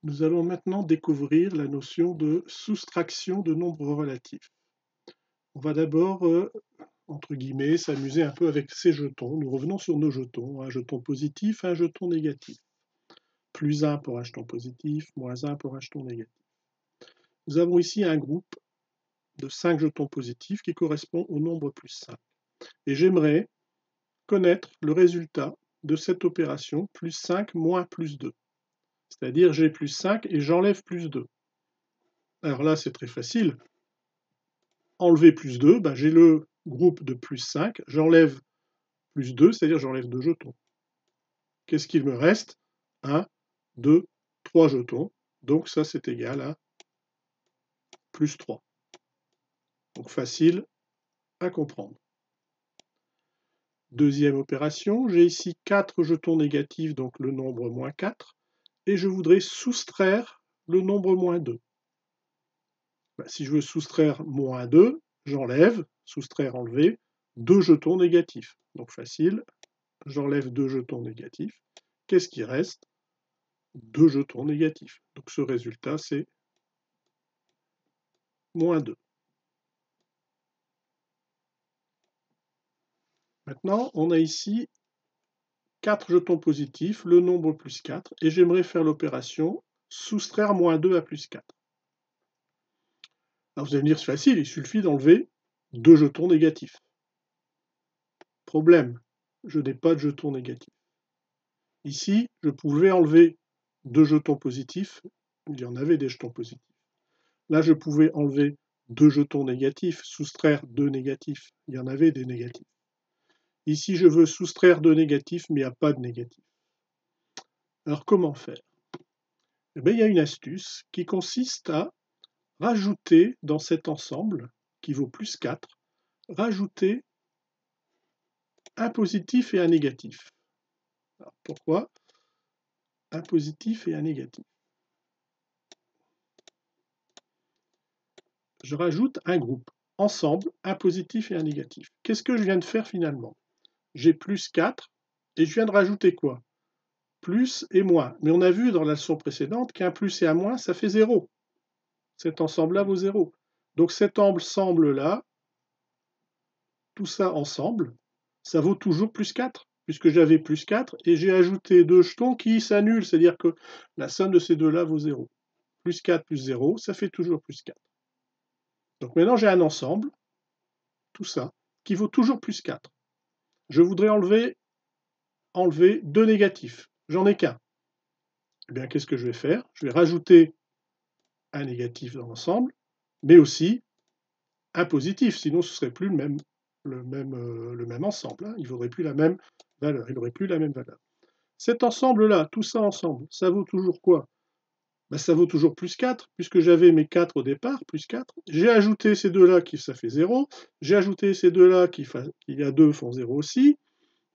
Nous allons maintenant découvrir la notion de soustraction de nombres relatifs. On va d'abord, entre guillemets, s'amuser un peu avec ces jetons. Nous revenons sur nos jetons, un jeton positif, un jeton négatif. Plus 1 pour un jeton positif, moins 1 pour un jeton négatif. Nous avons ici un groupe de 5 jetons positifs qui correspond au nombre plus 5. Et j'aimerais connaître le résultat de cette opération plus 5 moins plus 2. C'est-à-dire j'ai plus 5 et j'enlève plus 2. Alors là, c'est très facile. Enlever plus 2, ben j'ai le groupe de plus 5, j'enlève plus 2, c'est-à-dire j'enlève 2 jetons. Qu'est-ce qu'il me reste? 1, 2, 3 jetons. Donc ça, c'est égal à plus 3. Donc facile à comprendre. Deuxième opération, j'ai ici 4 jetons négatifs, donc le nombre moins 4, et je voudrais soustraire le nombre moins 2. Ben, si je veux soustraire moins 2, j'enlève, soustraire, enlever, 2 jetons négatifs. Donc facile, j'enlève 2 jetons négatifs. Qu'est-ce qui reste? 2 jetons négatifs. Donc ce résultat, c'est moins 2. Maintenant, on a ici 4 jetons positifs, le nombre plus 4, et j'aimerais faire l'opération soustraire moins 2 à plus 4. Alors vous allez me dire, c'est facile, il suffit d'enlever 2 jetons négatifs. Problème, je n'ai pas de jetons négatifs. Ici, je pouvais enlever 2 jetons positifs, il y en avait des jetons positifs. Là, je pouvais enlever 2 jetons négatifs, soustraire 2 négatifs, il y en avait des négatifs. Ici, je veux soustraire 2 négatifs, mais il n'y a pas de négatifs. Alors, comment faire? Eh bien, il y a une astuce qui consiste à rajouter dans cet ensemble, qui vaut plus 4, rajouter un positif et un négatif. Alors, pourquoi un positif et un négatif? Je rajoute un groupe, ensemble, un positif et un négatif. Qu'est-ce que je viens de faire finalement? J'ai plus 4, et je viens de rajouter quoi? Plus et moins. Mais on a vu dans la leçon précédente qu'un plus et un moins, ça fait 0. Cet ensemble-là vaut 0. Donc cet ensemble-là, tout ça ensemble, ça vaut toujours plus 4, puisque j'avais plus 4, et j'ai ajouté 2 jetons qui s'annulent, c'est-à-dire que la somme de ces deux-là vaut 0. Plus 4 plus 0, ça fait toujours plus 4. Donc maintenant j'ai un ensemble, tout ça, qui vaut toujours plus 4. Je voudrais enlever 2 négatifs. J'en ai qu'un. Eh bien, qu'est-ce que je vais faire? Je vais rajouter un négatif dans l'ensemble, mais aussi un positif, sinon ce ne serait plus le même ensemble. Hein. Il n'aurait plus la même valeur. Cet ensemble-là, tout ça ensemble, ça vaut toujours quoi? Ben, ça vaut toujours plus 4, puisque j'avais mes 4 au départ, plus 4. J'ai ajouté ces deux-là, ça fait 0. J'ai ajouté ces deux-là, qui y a 2 font 0 aussi.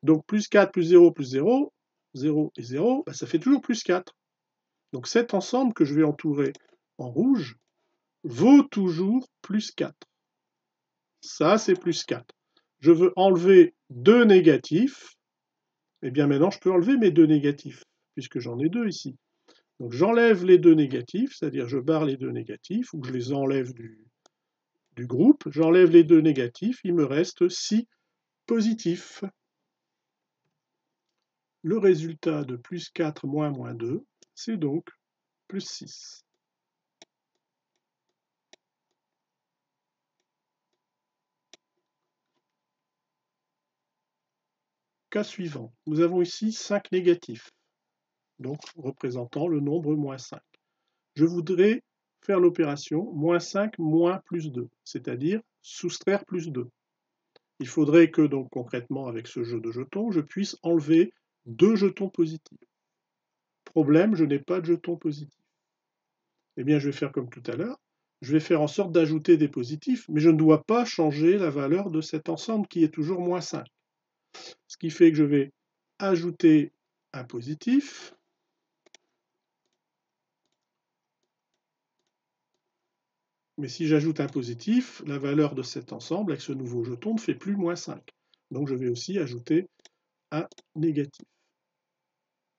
Donc plus 4 plus 0 plus 0, 0 et 0, ben, ça fait toujours plus 4. Donc cet ensemble que je vais entourer en rouge vaut toujours plus 4. Ça, c'est plus 4. Je veux enlever 2 négatifs. Eh bien maintenant, je peux enlever mes 2 négatifs, puisque j'en ai 2 ici. Donc j'enlève les 2 négatifs, c'est-à-dire je barre les 2 négatifs, ou je les enlève du groupe. J'enlève les 2 négatifs, il me reste 6 positifs. Le résultat de plus 4 moins moins 2, c'est donc plus 6. Cas suivant, nous avons ici 5 négatifs, donc représentant le nombre moins 5. Je voudrais faire l'opération moins 5 moins plus 2, c'est-à-dire soustraire plus 2. Il faudrait que, donc concrètement, avec ce jeu de jetons, je puisse enlever 2 jetons positifs. Problème, je n'ai pas de jetons positifs. Eh bien, je vais faire comme tout à l'heure, je vais faire en sorte d'ajouter des positifs, mais je ne dois pas changer la valeur de cet ensemble qui est toujours moins 5. Ce qui fait que je vais ajouter un positif, mais si j'ajoute un positif, la valeur de cet ensemble avec ce nouveau jeton ne fait plus moins 5. Donc je vais aussi ajouter un négatif.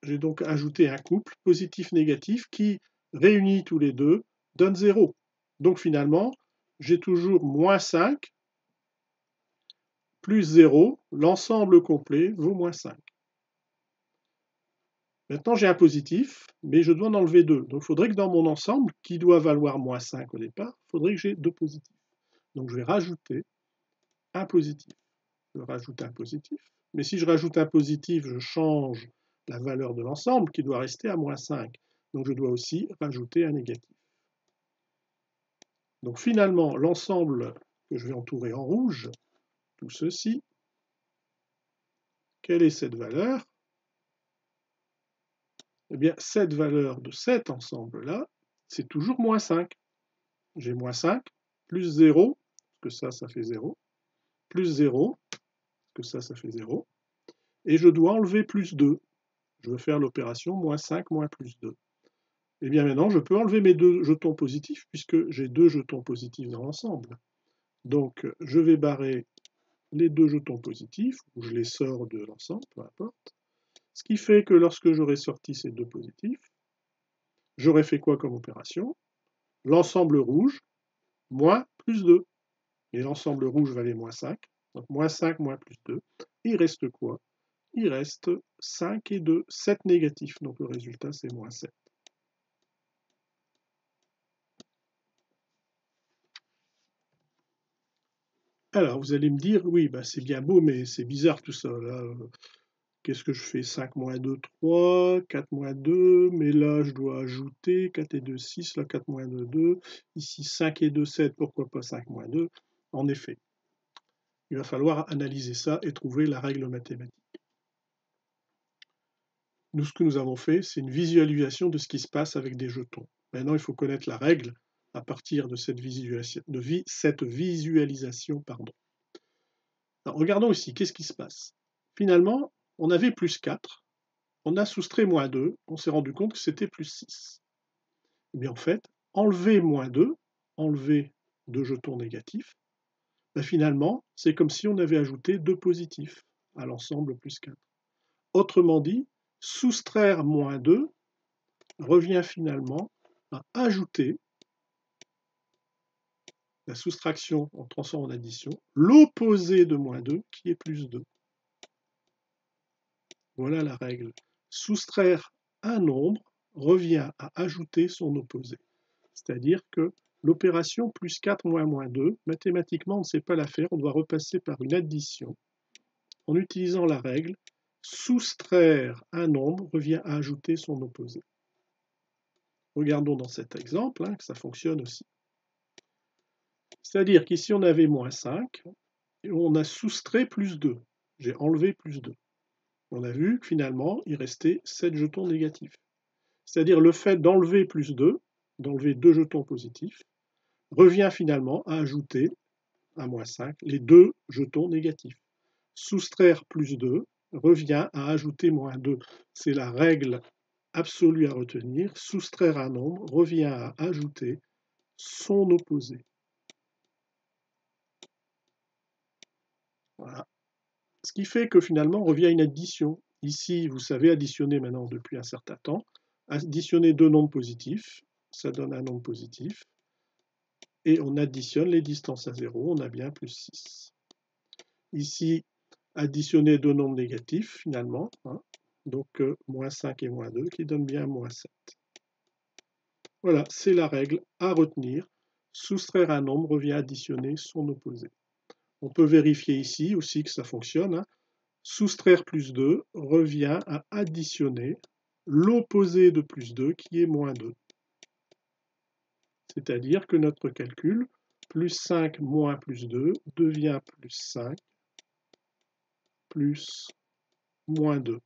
J'ai donc ajouté un couple positif-négatif qui réunis tous les deux, donnent 0. Donc finalement, j'ai toujours moins 5 plus 0, l'ensemble complet vaut moins 5. Maintenant, j'ai un positif, mais je dois en enlever 2. Donc il faudrait que dans mon ensemble, qui doit valoir moins 5 au départ, il faudrait que j'ai 2 positifs. Donc je vais rajouter un positif. Je rajoute un positif. Mais si je rajoute un positif, je change la valeur de l'ensemble qui doit rester à moins 5. Donc je dois aussi rajouter un négatif. Donc finalement, l'ensemble que je vais entourer en rouge, tout ceci, quelle est cette valeur? Eh bien, cette valeur de cet ensemble-là, c'est toujours moins 5. J'ai moins 5, plus 0, parce que ça fait 0, plus 0, parce que ça fait 0, et je dois enlever plus 2. Je veux faire l'opération moins 5 moins plus 2. Et bien maintenant, je peux enlever mes 2 jetons positifs, puisque j'ai 2 jetons positifs dans l'ensemble. Donc, je vais barrer les 2 jetons positifs, ou je les sors de l'ensemble, peu importe. Ce qui fait que lorsque j'aurai sorti ces 2 positifs, j'aurai fait quoi comme opération? L'ensemble rouge, moins plus 2. Et l'ensemble rouge valait moins 5. Donc moins 5 moins plus 2. Il reste quoi? Il reste 5 et 2, 7 négatifs. Donc le résultat, c'est moins 7. Alors, vous allez me dire, oui, bah, c'est bien beau, mais c'est bizarre tout ça. Là, qu'est-ce que je fais? 5 moins 2, 3, 4 moins 2, mais là, je dois ajouter 4 et 2, 6, là, 4 moins 2, 2. Ici, 5 et 2, 7, pourquoi pas 5 moins 2? En effet, il va falloir analyser ça et trouver la règle mathématique. Nous, ce que nous avons fait, c'est une visualisation de ce qui se passe avec des jetons. Maintenant, il faut connaître la règle à partir de cette visualisation. Alors, regardons ici, qu'est-ce qui se passe? Finalement, on avait plus 4, on a soustrait moins 2, on s'est rendu compte que c'était plus 6. Et bien en fait, enlever moins 2, enlever 2 jetons négatifs, ben finalement, c'est comme si on avait ajouté 2 positifs à l'ensemble plus 4. Autrement dit, soustraire moins 2 revient finalement à ajouter la soustraction en transforme en addition, l'opposé de moins 2 qui est plus 2. Voilà la règle. Soustraire un nombre revient à ajouter son opposé. C'est-à-dire que l'opération plus 4 moins 2, mathématiquement, on ne sait pas la faire, on doit repasser par une addition. En utilisant la règle, soustraire un nombre revient à ajouter son opposé. Regardons dans cet exemple que ça fonctionne aussi. C'est-à-dire qu'ici, on avait moins 5, et on a soustrait plus 2. J'ai enlevé plus 2. On a vu que finalement, il restait 7 jetons négatifs. C'est-à-dire le fait d'enlever plus 2, d'enlever 2 jetons positifs, revient finalement à ajouter à moins 5 les 2 jetons négatifs. Soustraire plus 2 revient à ajouter moins 2. C'est la règle absolue à retenir. Soustraire un nombre revient à ajouter son opposé. Voilà. Ce qui fait que finalement, on revient à une addition. Ici, vous savez additionner maintenant depuis un certain temps. Additionner 2 nombres positifs, ça donne un nombre positif. Et on additionne les distances à 0, on a bien plus 6. Ici, additionner 2 nombres négatifs, finalement. Donc, moins 5 et moins 2, qui donnent bien moins 7. Voilà, c'est la règle à retenir. Soustraire un nombre revient à additionner son opposé. On peut vérifier ici aussi que ça fonctionne. Soustraire plus 2 revient à additionner l'opposé de plus 2 qui est moins 2. C'est-à-dire que notre calcul, plus 5 moins plus 2 devient plus 5 plus moins 2.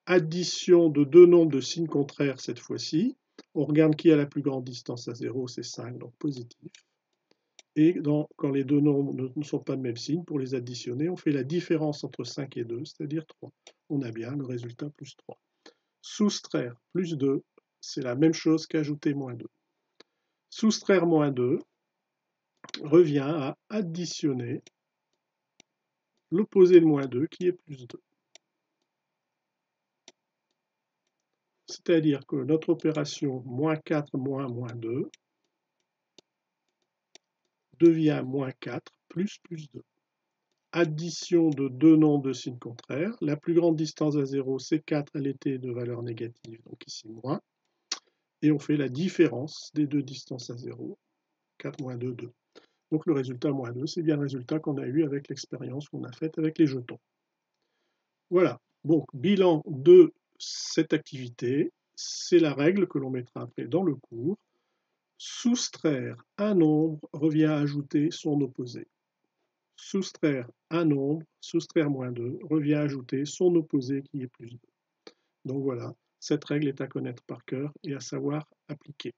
Addition de 2 nombres de signes contraires cette fois-ci. On regarde qui a la plus grande distance à 0, c'est 5, donc positif. Et quand les deux nombres ne sont pas de même signe, pour les additionner, on fait la différence entre 5 et 2, c'est-à-dire 3. On a bien le résultat plus 3. Soustraire plus 2, c'est la même chose qu'ajouter moins 2. Soustraire moins 2 revient à additionner l'opposé de moins 2 qui est plus 2. c'est-à-dire que notre opération moins 4 moins 2 devient moins 4 plus 2. Addition de deux nombres de signes contraires. La plus grande distance à 0, c'est 4, elle était de valeur négative, donc ici moins. Et on fait la différence des deux distances à 0, 4 moins 2, 2. Donc le résultat moins 2, c'est bien le résultat qu'on a eu avec l'expérience qu'on a faite avec les jetons. Voilà, donc bilan de cette activité, c'est la règle que l'on mettra après dans le cours. Soustraire un nombre revient à ajouter son opposé. Soustraire un nombre, soustraire moins 2, revient à ajouter son opposé qui est plus 2. Donc voilà, cette règle est à connaître par cœur et à savoir appliquer.